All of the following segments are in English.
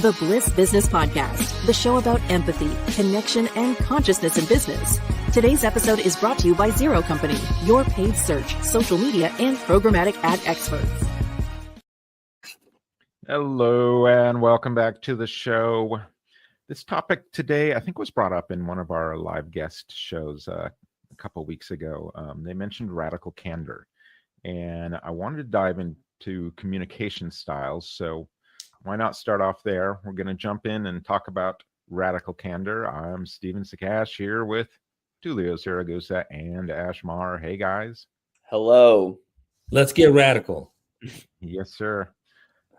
The Bliss Business Podcast, the show about empathy, connection, and consciousness in business. Today's episode is brought to you by Zero Company, your paid search, social media, and programmatic ad experts. Hello, and welcome back to the show. This topic today, I think, was brought up in one of our live guest shows a couple weeks ago. They mentioned radical candor, and I wanted to dive into communication styles. So why not start off there? We're going to jump in and talk about radical candor. I'm Stephen Sakach here with Tullio Siragusa and Ash Maher. Hey, guys. Hello. Let's get radical. Yes, sir.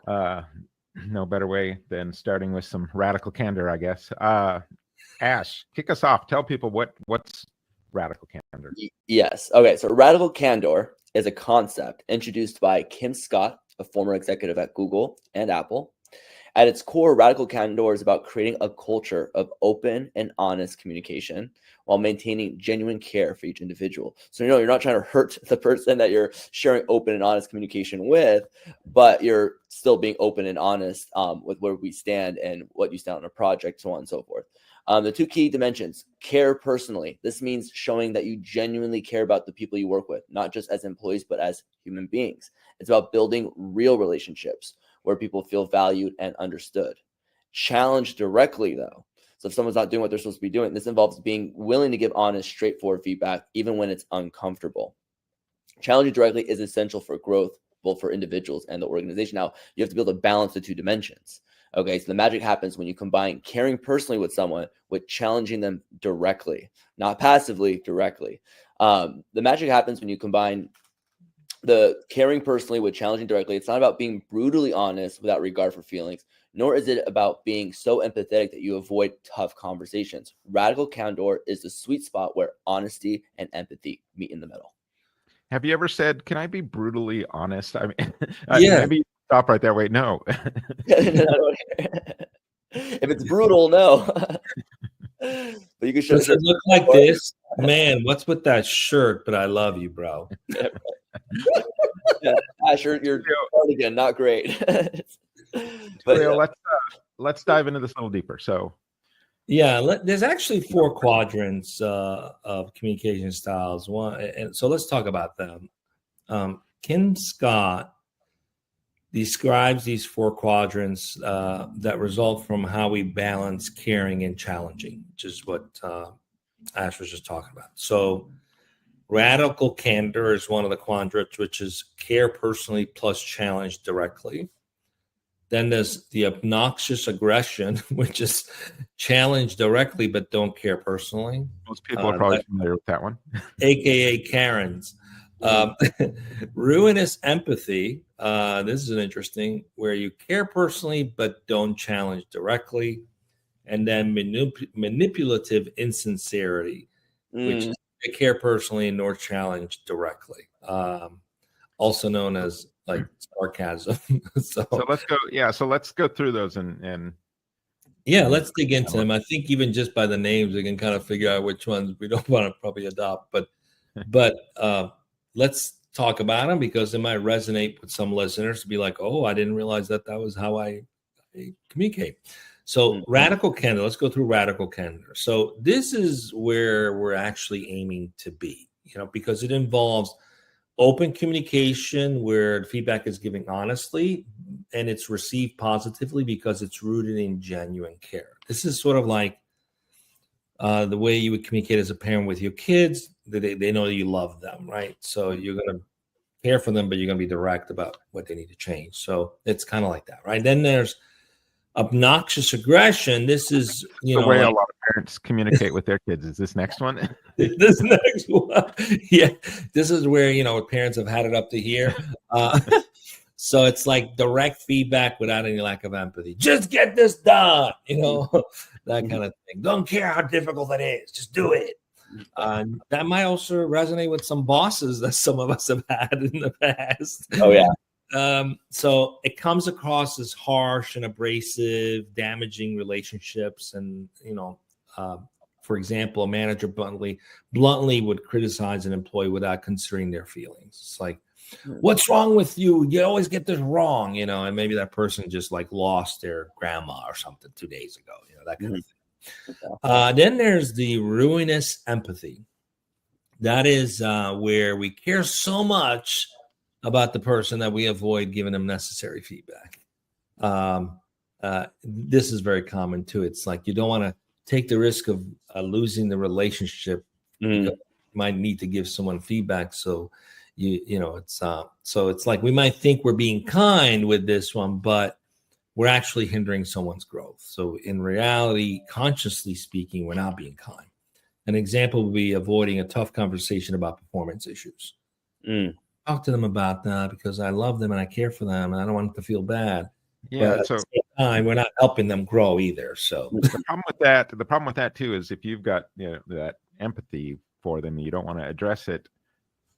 No better way than starting with some radical candor, I guess. Ash, kick us off. Tell people what's radical candor. Yes. Okay. So radical candor is a concept introduced by Kim Scott, a former executive at Google and Apple. At its core, radical candor is about creating a culture of open and honest communication while maintaining genuine care for each individual. So, you're not trying to hurt the person that you're sharing open and honest communication with, but you're still being open and honest with where we stand and what you stand on a project, so on and so forth. The two key dimensions: care personally. This means showing that you genuinely care about the people you work with, not just as employees, but as human beings. It's about building real relationships where people feel valued and understood. Challenge directly, though. So if someone's not doing what they're supposed to be doing, this involves being willing to give honest, straightforward feedback, even when it's uncomfortable. Challenging directly is essential for growth, both for individuals and the organization. Now, you have to be able to balance the two dimensions. Okay, so the magic happens when you combine caring personally with someone with challenging them directly, not passively, directly. The magic happens when you combine the caring personally with challenging directly. It's not about being brutally honest without regard for feelings, nor is it about being so empathetic that you avoid tough conversations. Radical candor is the sweet spot where honesty and empathy meet in the middle. Have you ever said, "Can I be brutally honest"? I mean, Yeah. Maybe stop right there. Wait, no. If it's brutal, no. But you can show. Does it look like this? Man, what's with that shirt? But I love you, bro. Yeah, Ash, you're again, not great. But yeah. Let's dive into this a little deeper. So, there's actually 4 quadrants of communication styles. And so let's talk about them. Kim Scott describes these 4 quadrants that result from how we balance caring and challenging, which is what Ash was just talking about. So radical candor is one of the quadrants, which is care personally plus challenge directly. Then there's the obnoxious aggression, which is challenge directly but don't care personally. Most people are probably familiar with that one. AKA Karens. Ruinous empathy. This is an interesting, where you care personally but don't challenge directly. And then manipulative insincerity, which is they care personally nor challenge directly. Also known as like sarcasm. so let's go. Yeah. So let's go through those and let's dig into them. I think even just by the names, we can kind of figure out which ones we don't want to probably adopt, but let's talk about them because it might resonate with some listeners to be like, oh, I didn't realize that was how I communicate. So radical candor, let's go through radical candor. So this is where we're actually aiming to be, because it involves open communication where the feedback is given honestly and it's received positively because it's rooted in genuine care. This is sort of like the way you would communicate as a parent with your kids. They know that you love them, right? So you're going to care for them, but you're going to be direct about what they need to change. So it's kind of like that, right? Then there's obnoxious aggression. This is, the way a lot of parents communicate with their kids. Is this next one? This next one. Yeah. This is where, parents have had it up to here. So it's like direct feedback without any lack of empathy. Just get this done, that kind of thing. Don't care how difficult it is. Just do it. That might also resonate with some bosses that some of us have had in the past. Oh, yeah. So it comes across as harsh and abrasive, damaging relationships. And, for example, a manager bluntly would criticize an employee without considering their feelings. It's like, What's wrong with you? You always get this wrong, and maybe that person just like lost their grandma or something 2 days ago, that kind of thing. Then there's the ruinous empathy. That is where we care so much about the person that we avoid giving them necessary feedback. This is very common too. It's like you don't want to take the risk of losing the relationship. You might need to give someone feedback. So it's like we might think we're being kind with this one, but we're actually hindering someone's growth. So in reality, consciously speaking, we're not being kind. An example would be avoiding a tough conversation about performance issues. Talk to them about that because I love them and I care for them and I don't want them to feel bad. Yeah. But So at the same time, we're not helping them grow either. So the problem with that too is if you've got that empathy for them, you don't want to address it.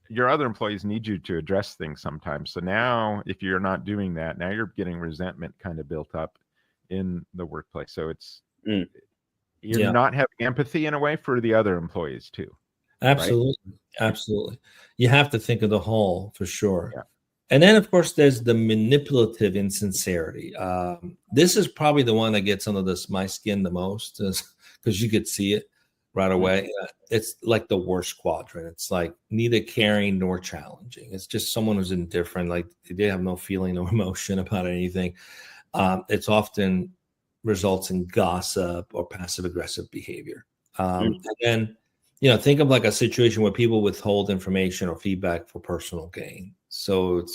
Your other employees need you to address things sometimes. So now, if you're not doing that, now you're getting resentment kind of built up in the workplace. So it's you're not having empathy in a way for the other employees too. Absolutely. Right? Absolutely. You have to think of the whole for sure. Yeah. And then, of course, there's the manipulative insincerity. This is probably the one that gets under my skin the most because you could see it right away. It's like the worst quadrant. It's like neither caring nor challenging. It's just someone who's indifferent, like they have no feeling or emotion about anything. It's often results in gossip or passive aggressive behavior. And then, think of like a situation where people withhold information or feedback for personal gain. So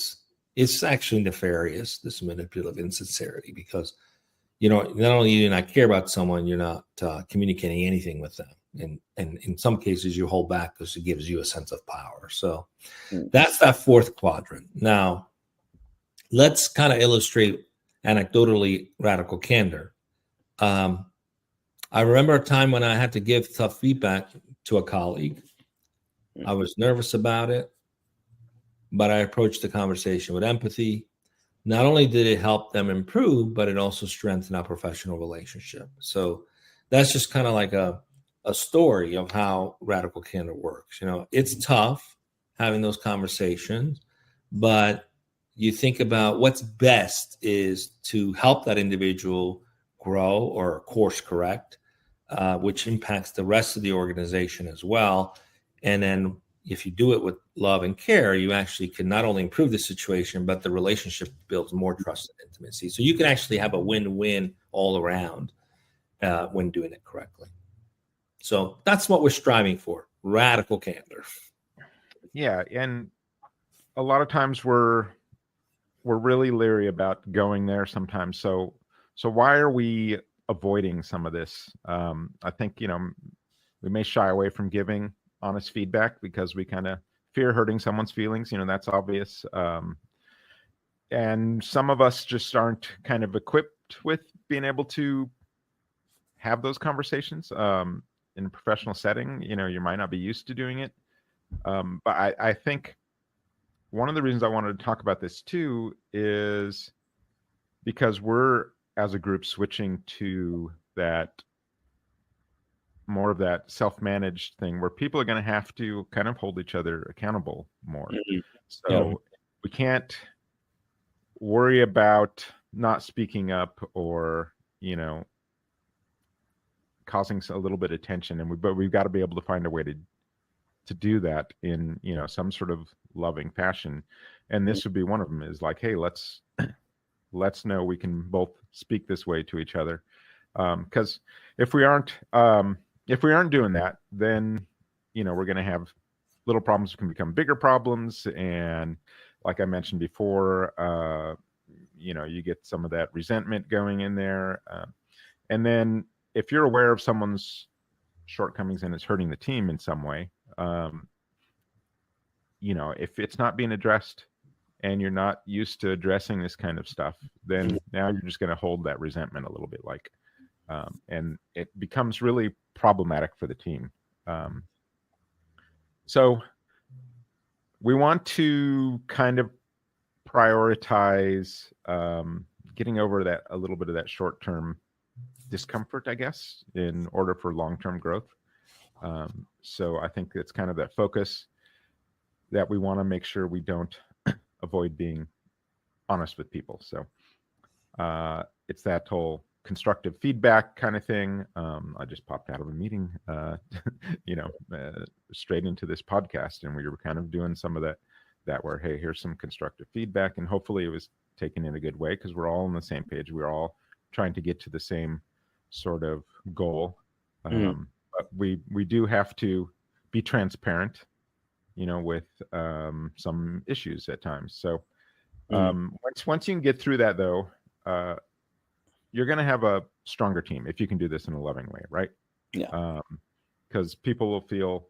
it's actually nefarious, this manipulative insincerity, because not only do you not care about someone, you're not communicating anything with them. And in some cases, you hold back because it gives you a sense of power. So that's that fourth quadrant. Now, let's kind of illustrate anecdotally radical candor. I remember a time when I had to give tough feedback to a colleague. I was nervous about it, but I approached the conversation with empathy. Not only did it help them improve, but it also strengthened our professional relationship. So that's just kind of like a story of how radical candor works. It's tough having those conversations, but you think about what's best is to help that individual grow or course correct, which impacts the rest of the organization as well. And then if you do it with love and care, you actually can not only improve the situation, but the relationship builds more trust and intimacy. So you can actually have a win-win all around when doing it correctly. So that's what we're striving for, radical candor. Yeah, and a lot of times we're really leery about going there sometimes. So why are we avoiding some of this? I think, we may shy away from giving honest feedback because we kind of fear hurting someone's feelings. That's obvious. And some of us just aren't kind of equipped with being able to have those conversations in a professional setting. You might not be used to doing it. But I think one of the reasons I wanted to talk about this too is because we're, as a group, switching to that more of that self-managed thing where people are going to have to kind of hold each other accountable more. So we can't worry about not speaking up or, causing a little bit of tension. But we've got to be able to find a way to do that in, some sort of loving fashion. And this would be one of them, is like, hey, let's know we can both speak this way to each other. Because if we aren't doing that, then, we're going to have little problems that can become bigger problems. And like I mentioned before, you get some of that resentment going in there. And then if you're aware of someone's shortcomings and it's hurting the team in some way, if it's not being addressed and you're not used to addressing this kind of stuff, then now you're just going to hold that resentment a little bit, and it becomes really problematic for the team. So we want to kind of prioritize getting over a little bit of that short-term discomfort, I guess, in order for long-term growth. So I think it's kind of that focus that we want to make sure we don't avoid being honest with people. So it's that whole constructive feedback kind of thing. I just popped out of a meeting, straight into this podcast, and we were kind of doing some of that where, hey, here's some constructive feedback, and hopefully it was taken in a good way because we're all on the same page. We're all trying to get to the same sort of goal. But we do have to be transparent, with some issues at times. So once you can get through that, though, you're going to have a stronger team if you can do this in a loving way, right? Yeah. Because people will feel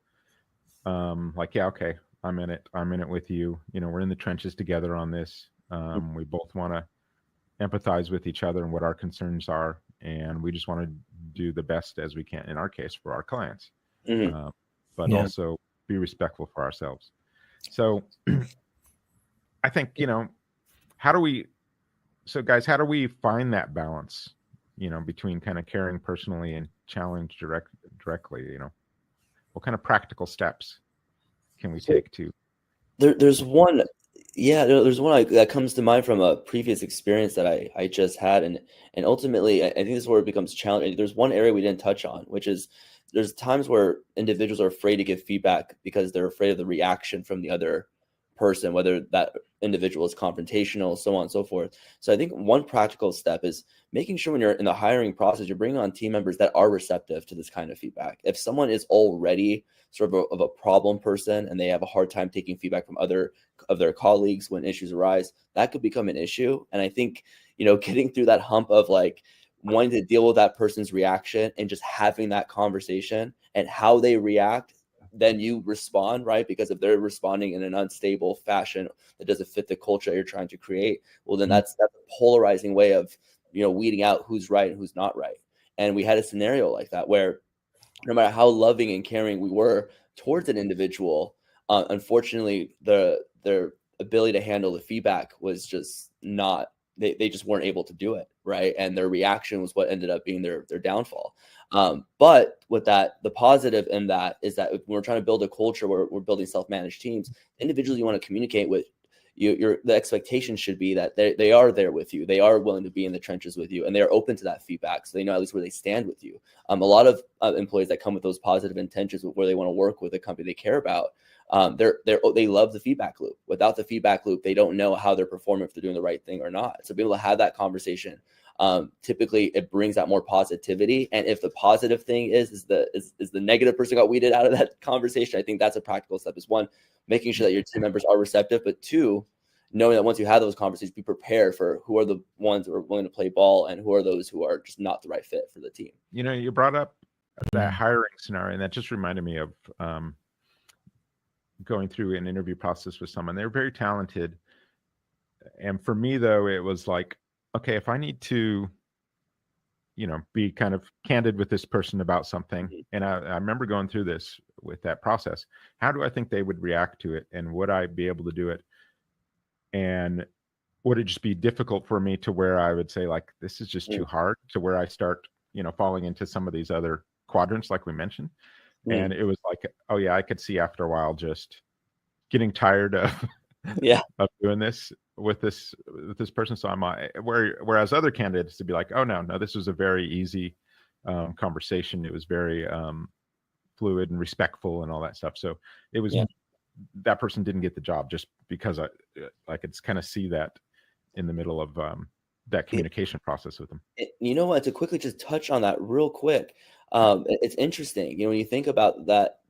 like, yeah, okay, I'm in it with you. We're in the trenches together on this. We both want to empathize with each other and what our concerns are, and we just want to do the best as we can, in our case, for our clients, but also be respectful for ourselves. So I think, how do we find that balance, between kind of caring personally and challenge directly, what kind of practical steps can we take to? There's one that comes to mind from a previous experience that I just had. And ultimately, I think this is where it becomes challenging. There's one area we didn't touch on, which is there's times where individuals are afraid to give feedback because they're afraid of the reaction from the other person, whether that individual is confrontational, so on and so forth. So I think one practical step is making sure when you're in the hiring process, you're bringing on team members that are receptive to this kind of feedback. If someone is already sort of a problem person and they have a hard time taking feedback from other of their colleagues when issues arise, that could become an issue. And I think, getting through that hump of like wanting to deal with that person's reaction and just having that conversation and how they react, then you respond, right? Because if they're responding in an unstable fashion that doesn't fit the culture you're trying to create, well, then that's a polarizing way of, weeding out who's right and who's not right. And we had a scenario like that where no matter how loving and caring we were towards an individual, unfortunately, their ability to handle the feedback was just not, they just weren't able to do it, right? And their reaction was what ended up being their downfall. But with that, the positive in that is that when we're trying to build a culture where we're building self-managed teams, individuals you want to communicate with, the expectation should be that they are there with you. They are willing to be in the trenches with you, and they are open to that feedback. So they know at least where they stand with you. A lot of employees that come with those positive intentions where they want to work with a company they care about, they love the feedback loop. Without the feedback loop, they don't know how they're performing, if they're doing the right thing or not. So be able to have that conversation. Typically it brings out more positivity. And if the positive thing is the negative person got weeded out of that conversation, I think that's a practical step. Is one, making sure that your team members are receptive, but two, knowing that once you have those conversations, be prepared for who are the ones who are willing to play ball and who are those who are just not the right fit for the team. You brought up that hiring scenario, and that just reminded me of going through an interview process with someone. They're very talented. And for me, though, it was like, okay, if I need to, be kind of candid with this person about something, and I remember going through this with that process, how do I think they would react to it? And would I be able to do it? And would it just be difficult for me to where I would say, like, this is just too hard, to where I start, falling into some of these other quadrants, like we mentioned. And it was like, oh yeah, I could see after a while just getting tired of of doing this with this person. So I'm whereas other candidates to be like, oh no, this was a very easy conversation. It was very fluid and respectful and all that stuff. So it was that person didn't get the job just because I could kind of see that in the middle of that communication process with them. You know what? To quickly just touch on that real quick. It's interesting, when you think about that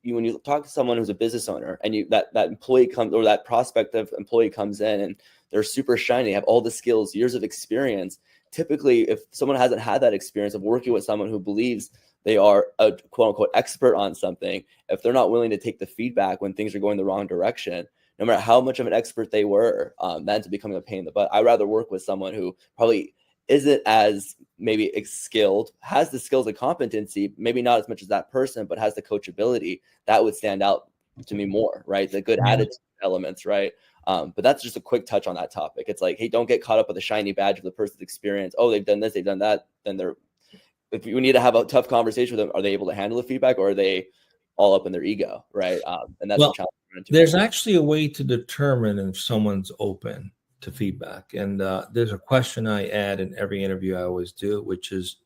when you talk to someone who's a business owner and that employee comes, or that prospective employee comes in and they're super shiny, have all the skills, years of experience. Typically, if someone hasn't had that experience of working with someone who believes they are a quote unquote expert on something, if they're not willing to take the feedback when things are going the wrong direction, no matter how much of an expert they were, that ends up becoming a pain in the butt. I'd rather work with someone who probably isn't as maybe skilled, has the skills and competency, maybe not as much as that person, but has the coachability. That would stand out to me more, right? The good attitude elements, right? But that's just a quick touch on that topic. It's like, hey, don't get caught up with the shiny badge of the person's experience. Oh, they've done this, they've done that. Then if you need to have a tough conversation with them, are they able to handle the feedback, or are they all up in their ego, right? And that's the challenge There's actually a way to determine if someone's open to feedback. And there's a question I add in every interview I always do, which is,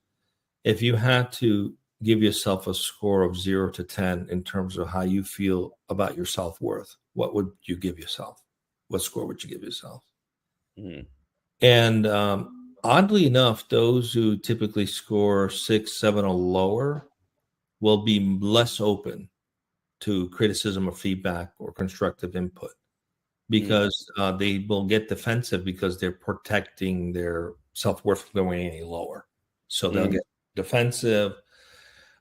if you had to give yourself a score of 0 to 10 in terms of how you feel about your self-worth, what would you give yourself? What score would you give yourself? Mm-hmm. And oddly enough, those who typically score 6, 7 or lower will be less open to criticism or feedback or constructive input, because they will get defensive because they're protecting their self-worth from going any lower. So they'll get defensive.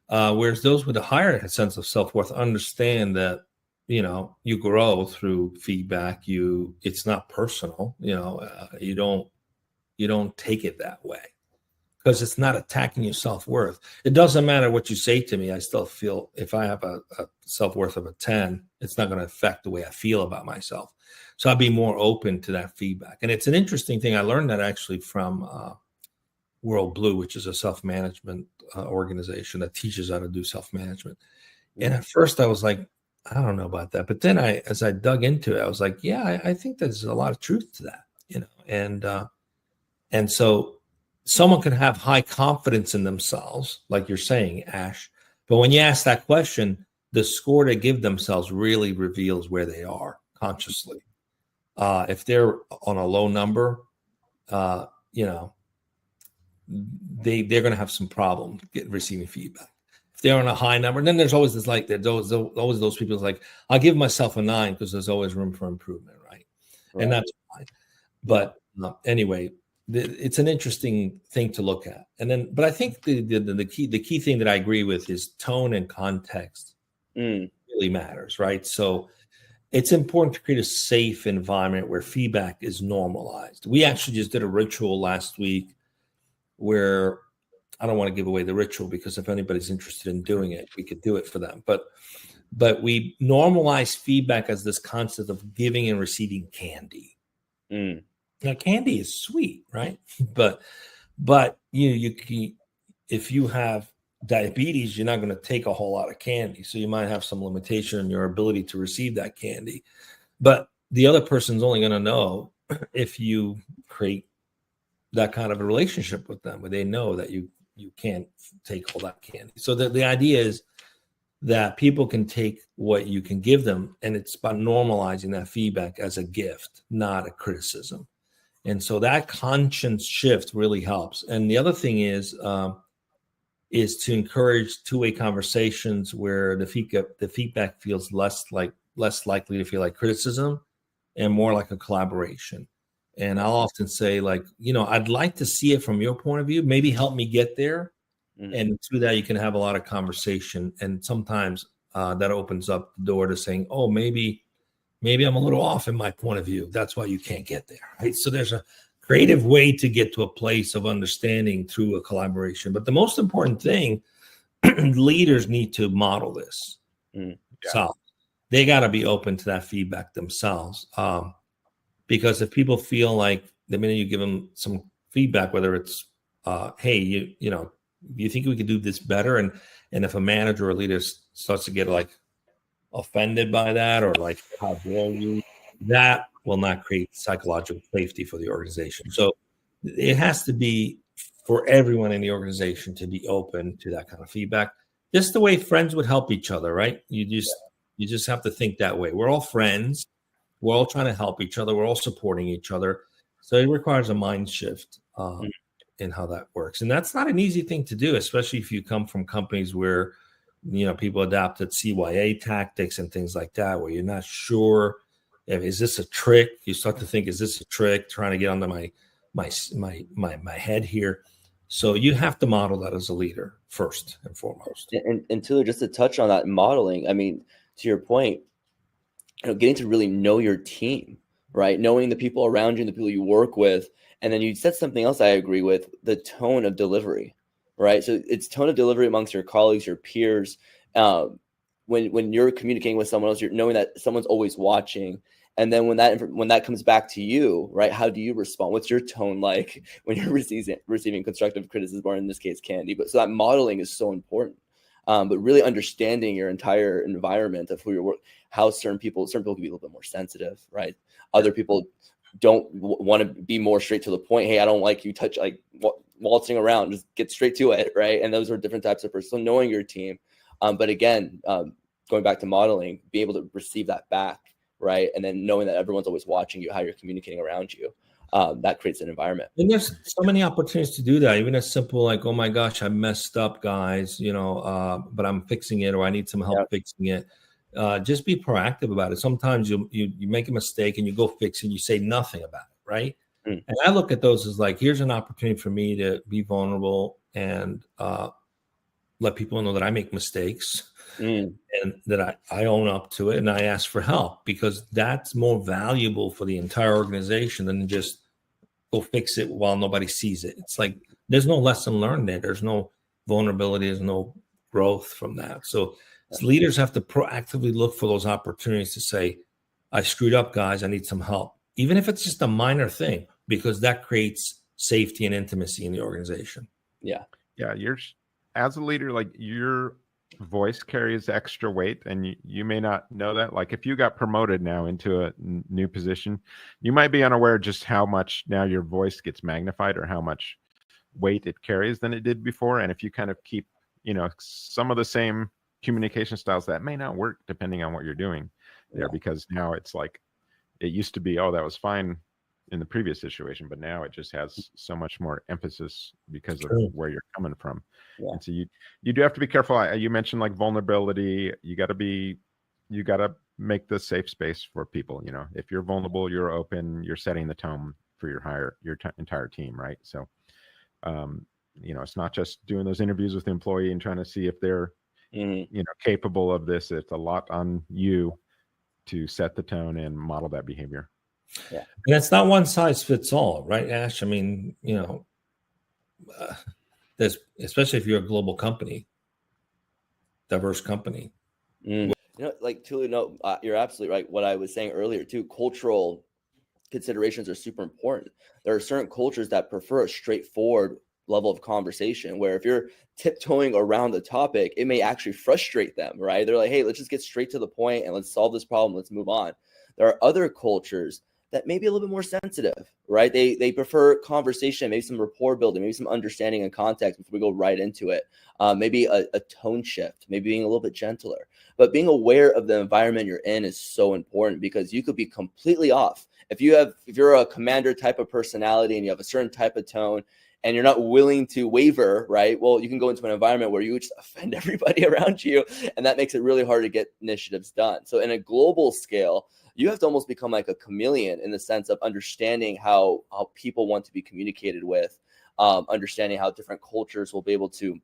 Whereas those with a higher sense of self-worth understand that, you grow through feedback. It's not personal. You don't take it that way, because it's not attacking your self-worth. It doesn't matter what you say to me. I still feel, if I have a self-worth of a 10, it's not going to affect the way I feel about myself. So I'll be more open to that feedback. And it's an interesting thing. I learned that actually from World Blue, which is a self-management organization that teaches how to do self-management. And at first I was like, I don't know about that. But then as I dug into it, I was like, yeah, I think there's a lot of truth to that, and so someone can have high confidence in themselves, like you're saying, Ash. But when you ask that question, the score they give themselves really reveals where they are consciously. If they're on a low number, they're going to have some problem receiving feedback. If they're on a high number, and then there's always this, like, there's always those people who's like, I'll give myself a 9 because there's always room for improvement, right? And that's fine. But anyway, it's an interesting thing to look at. But I think the key thing that I agree with is tone and context really matters, right? So it's important to create a safe environment where feedback is normalized. We actually just did a ritual last week where, I don't want to give away the ritual, because if anybody's interested in doing it, we could do it for them. But we normalize feedback as this concept of giving and receiving candy. Now, candy is sweet, right? But if you have diabetes, you're not going to take a whole lot of candy. So you might have some limitation in your ability to receive that candy. But the other person's only going to know if you create that kind of a relationship with them, where they know that you can't take all that candy. So the idea is that people can take what you can give them, and it's about normalizing that feedback as a gift, not a criticism. And so that conscience shift really helps. And the other thing is to encourage two-way conversations where the feedback feels less likely to feel like criticism and more like a collaboration. And I'll often say, like, I'd like to see it from your point of view. Maybe help me get there. And through that, you can have a lot of conversation. And sometimes that opens up the door to saying, oh, maybe I'm a little off in my point of view. That's why you can't get there, right? So there's a creative way to get to a place of understanding through a collaboration. But the most important thing, leaders need to model this. So they got to be open to that feedback themselves. Because if people feel like the minute you give them some feedback, whether it's, hey, you think we could do this better? And if a manager or a leader starts to get like offended by that, or like, how dare you, that will not create psychological safety for the organization. So it has to be for everyone in the organization to be open to that kind of feedback. Just the way friends would help each other, right? You just have to think that way. We're all friends. We're all trying to help each other. We're all supporting each other. So it requires a mind shift in how that works. And that's not an easy thing to do, especially if you come from companies where, people adapted CYA tactics and things like that, where you're not sure, is this a trick? You start to think, is this a trick trying to get under my head here? So you have to model that as a leader first and foremost. And Tullio, just to touch on that modeling, I mean, to your point, getting to really know your team, right? Knowing the people around you and the people you work with. And then you said something else I agree with, the tone of delivery, right? So it's tone of delivery amongst your colleagues, your peers. When you're communicating with someone else, you're knowing that someone's always watching. And then when that comes back to you, right, how do you respond? What's your tone like when you're receiving constructive criticism, or in this case, candy? But so that modeling is so important. but really understanding your entire environment of who you're working, how certain people can be a little bit more sensitive, right? Other people don't want to be more straight to the point. Hey, I don't like you waltzing around, just get straight to it, right? And those are different types of persons. So knowing your team, but again, going back to modeling, be able to receive that back, right? And then knowing that everyone's always watching you, how you're communicating around you, that creates an environment. And there's so many opportunities to do that, even as simple like, oh my gosh, I messed up, guys, but I'm fixing it, or I need some help fixing it. Just be proactive about it. Sometimes you make a mistake and you go fix it, you say nothing about it, right? And I look at those as like, here's an opportunity for me to be vulnerable and let people know that I make mistakes and that I own up to it and I ask for help, because that's more valuable for the entire organization than just go fix it while nobody sees it. It's like there's no lesson learned there. There's no vulnerability. There's no growth from that. So leaders have to proactively look for those opportunities to say, I screwed up, guys. I need some help, even if it's just a minor thing, because that creates safety and intimacy in the organization. Yeah. You're, as a leader, like your voice carries extra weight, and you may not know that. Like if you got promoted now into a new position, you might be unaware just how much now your voice gets magnified or how much weight it carries than it did before. And if you kind of keep, some of the same communication styles, that may not work depending on what you're doing there, because now it's like, it used to be, oh, that was fine in the previous situation, but now it just has so much more emphasis because of where you're coming from. And so you do have to be careful. You mentioned like vulnerability. You got to make the safe space for people. If you're vulnerable, you're open, you're setting the tone for your entire team, right? So it's not just doing those interviews with the employee and trying to see if they're capable of this. It's a lot on you to set the tone and model that behavior. And it's not one size fits all, right, Ash? I mean, there's, especially if you're a global company, diverse company. Like Tullio, you're absolutely right. What I was saying earlier too, cultural considerations are super important. There are certain cultures that prefer a straightforward level of conversation, where if you're tiptoeing around the topic, it may actually frustrate them, right? They're like, hey, let's just get straight to the point and let's solve this problem. Let's move on. There are other cultures that may be a little bit more sensitive, right? They prefer conversation, maybe some rapport building, maybe some understanding and context before we go right into it. Maybe a tone shift, maybe being a little bit gentler. But being aware of the environment you're in is so important, because you could be completely off. If you're a commander type of personality and you have a certain type of tone and you're not willing to waver, right? Well, you can go into an environment where you just offend everybody around you, and that makes it really hard to get initiatives done. So in a global scale, you have to almost become like a chameleon in the sense of understanding how people want to be communicated with, understanding how different cultures will be able to,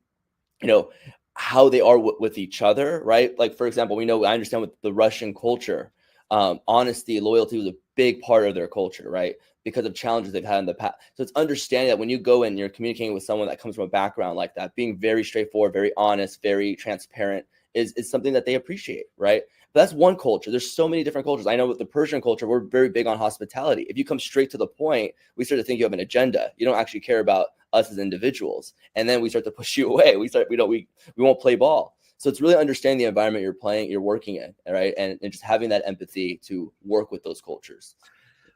how they are with each other, right? Like, for example, I understand with the Russian culture, honesty, loyalty was a big part of their culture, right? Because of challenges they've had in the past. So it's understanding that when you go in, you're communicating with someone that comes from a background like that, being very straightforward, very honest, very transparent is something that they appreciate, right? But that's one culture. There's so many different cultures. I know with the Persian culture, we're very big on hospitality. If you come straight to the point, we start to think you have an agenda. You don't actually care about us as individuals. And then we start to push you away. We won't play ball. So it's really understanding the environment you're working in, right? And just having that empathy to work with those cultures.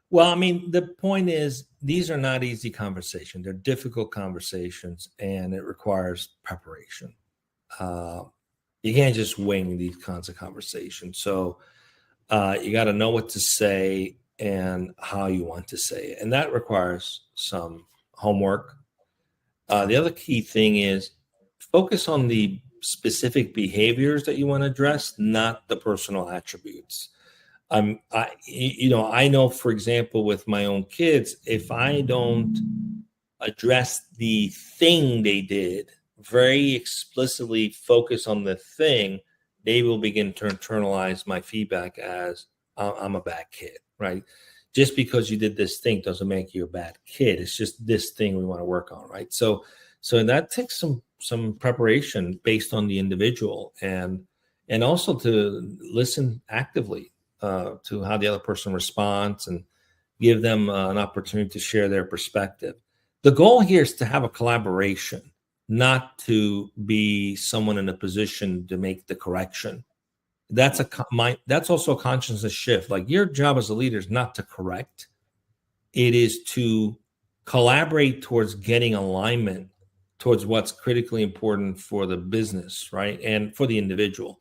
Well, I mean, the point is, these are not easy conversations. They're difficult conversations, and it requires preparation. You can't just wing these kinds of conversations. So you got to know what to say and how you want to say it. And that requires some homework. The other key thing is focus on the specific behaviors that you want to address, not the personal attributes. I know, for example, with my own kids, if I don't address the thing they did, very explicitly focus on the thing, they will begin to internalize my feedback as I'm a bad kid, right? Just because you did this thing doesn't make you a bad kid. It's just this thing we want to work on, right? So that takes some preparation based on the individual, and also to listen actively to how the other person responds and give them an opportunity to share their perspective. The goal here is to have a collaboration, not to be someone in a position to make the correction. That's also a consciousness shift. Like, your job as a leader is not to correct. It is to collaborate towards getting alignment towards what's critically important for the business, right? And for the individual.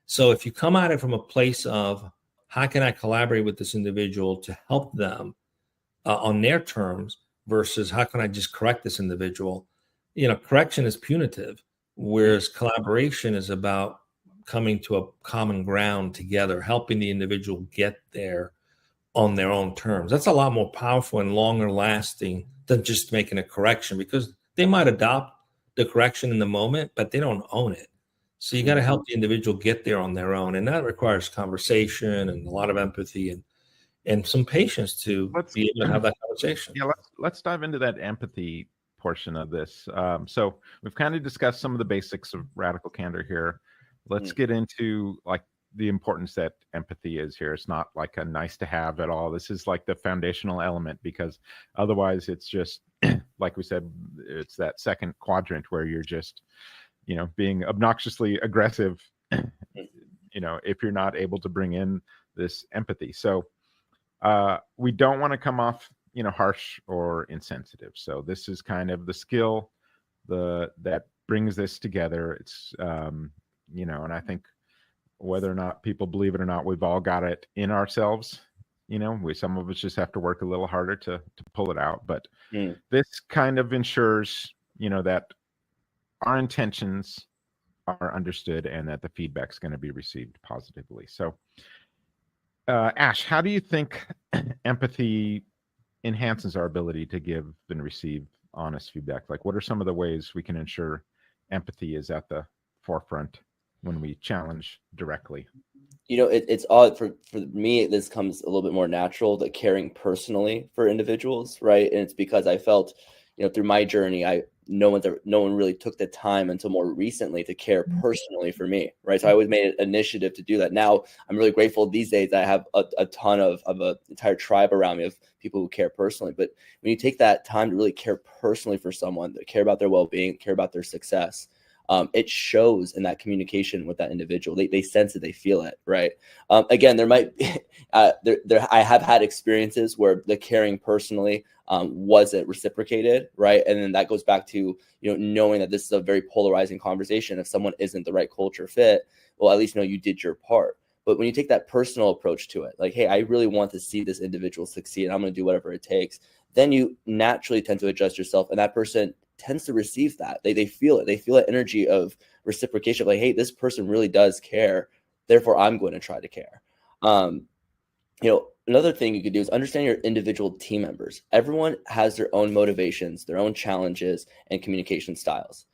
So if you come at it from a place of, how can I collaborate with this individual to help them on their terms, versus how can I just correct this individual? Correction is punitive, whereas collaboration is about coming to a common ground together, helping the individual get there on their own terms. That's a lot more powerful and longer lasting than just making a correction, because they might adopt the correction in the moment, but they don't own it. So you got to help the individual get there on their own. And that requires conversation and a lot of empathy and some patience to be able to have that conversation. Yeah, let's dive into that empathy portion of this. So we've kind of discussed some of the basics of radical candor here. Let's get into like the importance that empathy is here. It's not like a nice to have at all. This is like the foundational element, because otherwise it's just, like we said, it's that second quadrant where you're just, being obnoxiously aggressive, if you're not able to bring in this empathy. So we don't want to come off, harsh or insensitive. So this is kind of the skill that brings this together. It's, and I think whether or not people believe it or not, we've all got it in ourselves. Some of us just have to work a little harder to pull it out. But this kind of ensures, that our intentions are understood and that the feedback's going to be received positively. So, Ash, how do you think empathy enhances our ability to give and receive honest feedback? Like, what are some of the ways we can ensure empathy is at the forefront when we challenge directly? It's odd for me. This comes a little bit more natural, the caring personally for individuals, right? And it's because I felt, through my journey, no one really took the time until more recently to care personally for me, right? So I always made an initiative to do that. Now I'm really grateful these days that I have a ton of an entire tribe around me of people who care personally. But when you take that time to really care personally for someone, to care about their well-being, care about their success, it shows in that communication with that individual. They sense it, they feel it, right? Again, there might be, I have had experiences where the caring personally wasn't reciprocated, right? And then that goes back to, knowing that this is a very polarizing conversation. If someone isn't the right culture fit, well, at least you did your part. But when you take that personal approach to it, like, hey, I really want to see this individual succeed, and I'm going to do whatever it takes, then you naturally tend to adjust yourself, and that person tends to receive that. They feel it. They feel that energy of reciprocation. Like, hey, this person really does care. Therefore, I'm going to try to care. Another thing you could do is understand your individual team members. Everyone has their own motivations, their own challenges, and communication styles.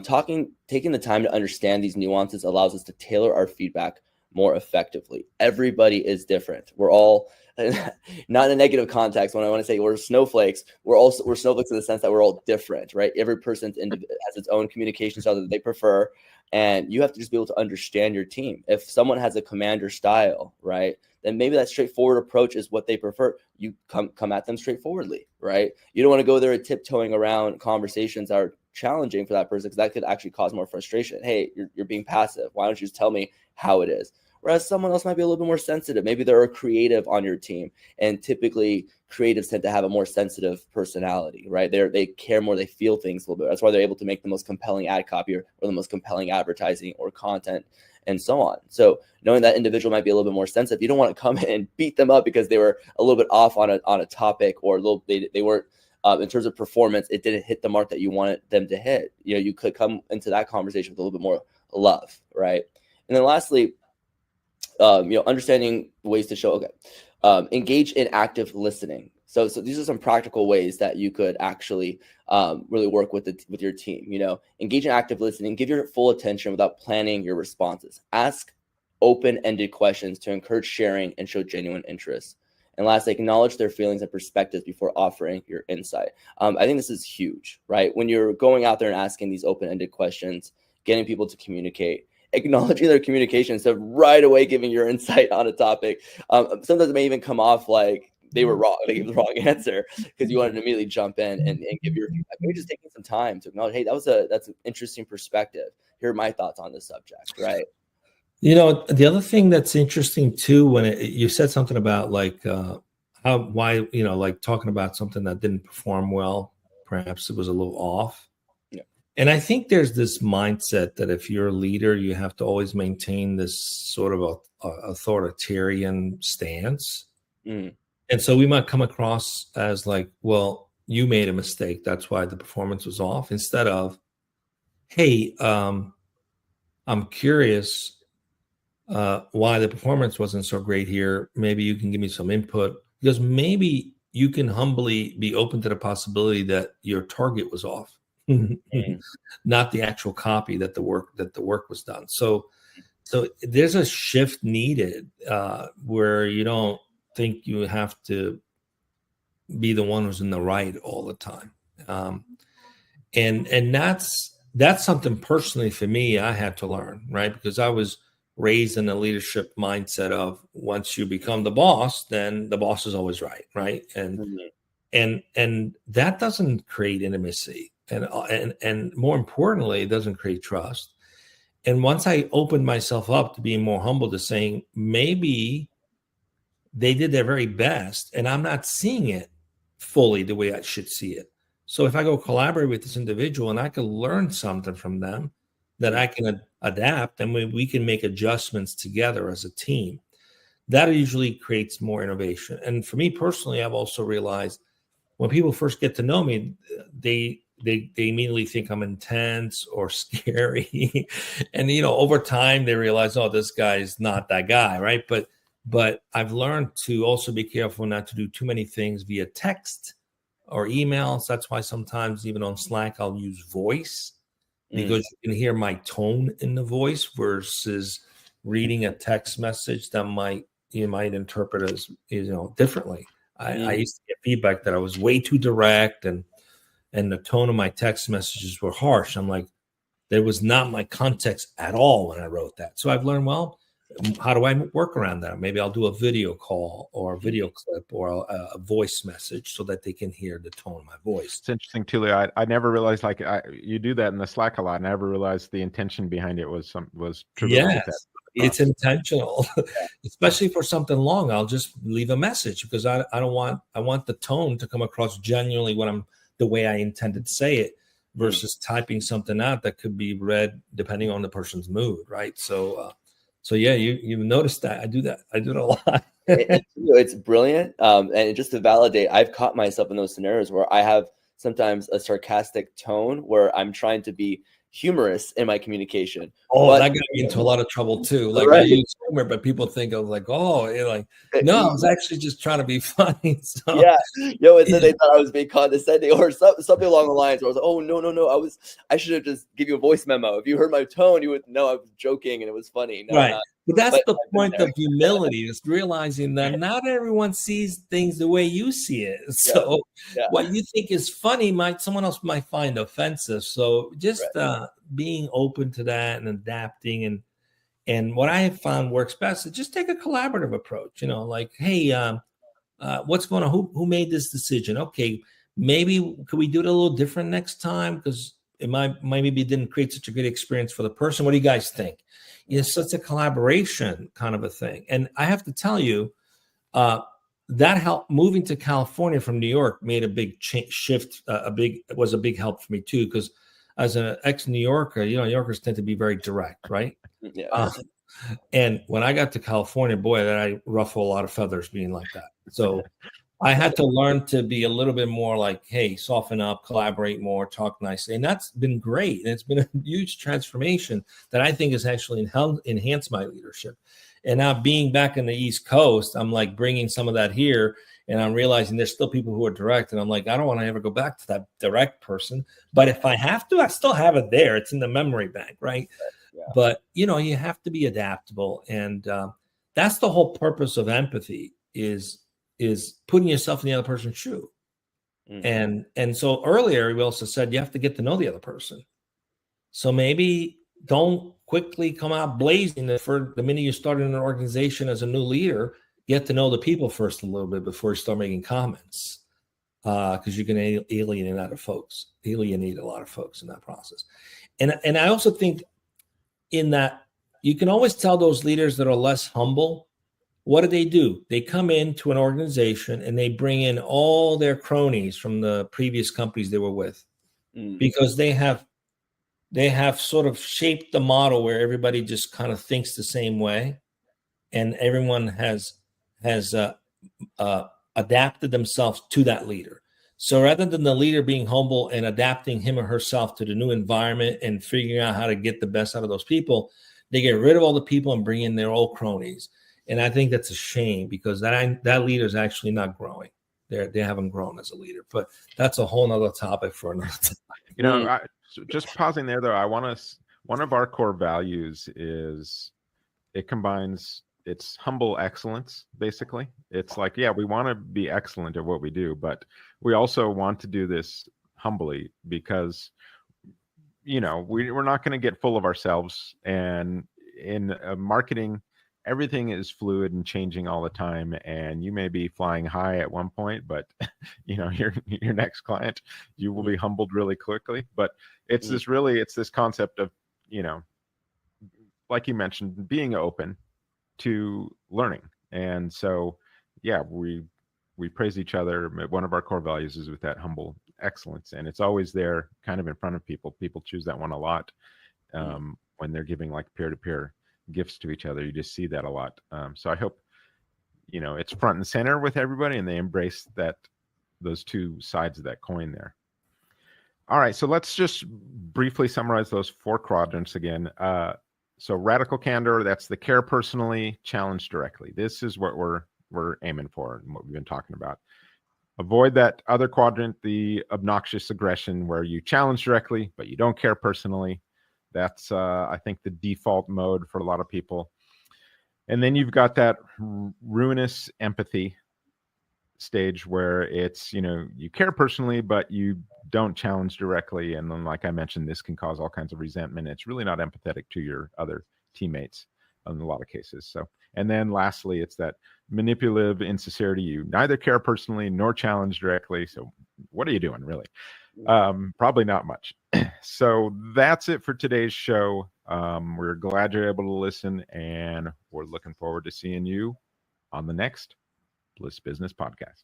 Taking the time to understand these nuances allows us to tailor our feedback more effectively. Everybody is different. We're all, not in a negative context when I want to say we're snowflakes, we're snowflakes in the sense that we're all different, right? Every person has its own communication style that they prefer, and you have to just be able to understand your team. If someone has a commander style, right, then maybe that straightforward approach is what they prefer. You come at them straightforwardly, right? You don't want to go there tiptoeing around conversations that are challenging for that person, because that could actually cause more frustration. Hey, you're being passive. Why don't you just tell me how it is? Whereas someone else might be a little bit more sensitive. Maybe they're a creative on your team, and typically creatives tend to have a more sensitive personality, right? They care more, they feel things a little bit. That's why they're able to make the most compelling ad copy or the most compelling advertising or content and so on. So knowing that individual might be a little bit more sensitive, you don't want to come in and beat them up because they were a little bit off on a topic, or they weren't, in terms of performance, it didn't hit the mark that you wanted them to hit. You could come into that conversation with a little bit more love, right? And then lastly, understanding ways to show, engage in active listening. So these are some practical ways that you could actually really work with your team. Engage in active listening, give your full attention without planning your responses. Ask open-ended questions to encourage sharing and show genuine interest. And lastly, acknowledge their feelings and perspectives before offering your insight. I think this is huge, right? When you're going out there and asking these open-ended questions, getting people to communicate, acknowledging their communication instead of right away giving your insight on a topic. Sometimes it may even come off like they were wrong. They gave the wrong answer because you wanted to immediately jump in and give your feedback. Maybe just taking some time to acknowledge, hey, that's an interesting perspective. Here are my thoughts on this subject, right? You know, the other thing that's interesting too, when you said something about like why, you know, like talking about something that didn't perform well, perhaps it was a little off. Yeah. And I think there's this mindset that if you're a leader, you have to always maintain this sort of a authoritarian stance. Mm. And so we might come across as like, well, you made a mistake. That's why the performance was off. Instead of, hey, I'm curious why the performance wasn't so great here. Maybe you can give me some input, because maybe you can humbly be open to the possibility that your target was off, not the actual copy that the work was done. So there's a shift needed where you don't think you have to be the one who's in the right all the time. And that's something personally for me I had to learn, right? Because I was raised in a leadership mindset of once you become the boss, then the boss is always right, right? And that doesn't create intimacy, and more importantly, it doesn't create trust. And once I opened myself up to being more humble, to saying maybe they did their very best and I'm not seeing it fully the way I should see it. So if I go collaborate with this individual and I can learn something from them that I can adapt, and we can make adjustments together as a team, that usually creates more innovation. And for me personally, I've also realized when people first get to know me, they immediately think I'm intense or scary. And, you know, over time they realize, oh, this guy is not that guy, right? But I've learned to also be careful not to do too many things via text or emails. That's why sometimes even on Slack, I'll use voice, because you can hear my tone in the voice versus reading a text message that you might interpret as, you know, differently. I used to get feedback that I was way too direct and the tone of my text messages were harsh. I'm like, there was not my context at all when I wrote that. So I've learned, well, how do I work around that? Maybe I'll do a video call or a video clip or a voice message so that they can hear the tone of my voice. It's interesting, Tullio. I never realized, like, you do that in the Slack a lot. I never realized the intention behind it was trivial. Yes, it's intentional, especially for something long. I'll just leave a message because I want the tone to come across genuinely the way I intended to say it, versus typing something out that could be read depending on the person's mood, right? So yeah, you've noticed that I do that. I do it a lot. It's brilliant. And just to validate, I've caught myself in those scenarios where I have sometimes a sarcastic tone where I'm trying to be humorous in my communication. Oh, that got me into a lot of trouble too. Like, right. I use humor, but people think I was like, no, I was actually just trying to be funny. So, yeah. They thought I was being condescending or something along the lines where I was like, oh, no. I should have just give you a voice memo. If you heard my tone, you would know I was joking and it was funny. No, right. But that's the point of humility, is realizing that not everyone sees things the way you see it. So what you think is funny, someone else might find offensive. So just being open to that and adapting, and what I have found works best is just take a collaborative approach. You know, like, hey, what's going on? Who made this decision? Okay, maybe could we do it a little different next time? Because it maybe didn't create such a good experience for the person. What do you guys think? It's such a collaboration kind of a thing. And I have to tell you, that helped. Moving to California from New York made a big shift. It was a big help for me too, because as an ex-New Yorker, New Yorkers tend to be very direct, right? Yeah. And when I got to California, boy, that I ruffle a lot of feathers being like that. So I had to learn to be a little bit more like, hey, soften up, collaborate more, talk nicely. And that's been great. And it's been a huge transformation that I think has actually enhanced my leadership. And now being back in the East Coast, I'm like bringing some of that here. And I'm realizing there's still people who are direct. And I'm like, I don't want to ever go back to that direct person. But if I have to, I still have it there. It's in the memory bank, right? Yeah. But, you have to be adaptable. And that's the whole purpose of empathy is putting yourself in the other person's shoe. Mm-hmm. And so earlier, we also said you have to get to know the other person. So maybe don't quickly come out blazing for the minute you start in an organization as a new leader. get to know the people first a little bit before you start making comments, because you can alienate a lot of folks in that process. And I also think in that you can always tell those leaders that are less humble, what do? They come into an organization and they bring in all their cronies from the previous companies they were with, because they have sort of shaped the model where everybody just kind of thinks the same way, and everyone has adapted themselves to that leader. So rather than the leader being humble and adapting him or herself to the new environment and figuring out how to get the best out of those people, they get rid of all the people and bring in their old cronies. And I think that's a shame, because that leader is actually not growing. They haven't grown as a leader. But that's a whole nother topic for another time. Just pausing there, though, one of our core values is it combines, it's humble excellence, basically. It's like, yeah, we want to be excellent at what we do, but we also want to do this humbly, because, we're not going to get full of ourselves. And in marketing, everything is fluid and changing all the time. And you may be flying high at one point, but your next client, you will be humbled really quickly. But it's this concept of, like you mentioned, being open to learning. And so, yeah, we praise each other. One of our core values is with that humble excellence, and it's always there kind of in front of people. People choose that one a lot when they're giving like peer-to-peer gifts to each other. You just see that a lot. So I hope, it's front and center with everybody, and they embrace those two sides of that coin there. All right, so let's just briefly summarize those 4 quadrants again. So radical candor, that's the care personally, challenge directly. This is what we're aiming for and what we've been talking about. Avoid that other quadrant, the obnoxious aggression, where you challenge directly, but you don't care personally. That's, I think, the default mode for a lot of people. And then you've got that ruinous empathy stage where it's, you care personally, but you don't challenge directly. And then, like I mentioned, this can cause all kinds of resentment. It's really not empathetic to your other teammates in a lot of cases. So, and then lastly, it's that manipulative insincerity. You neither care personally nor challenge directly. So what are you doing, really? Probably not much. So that's it for today's show. We're glad you're able to listen, and we're looking forward to seeing you on the next Bliss Business Podcast.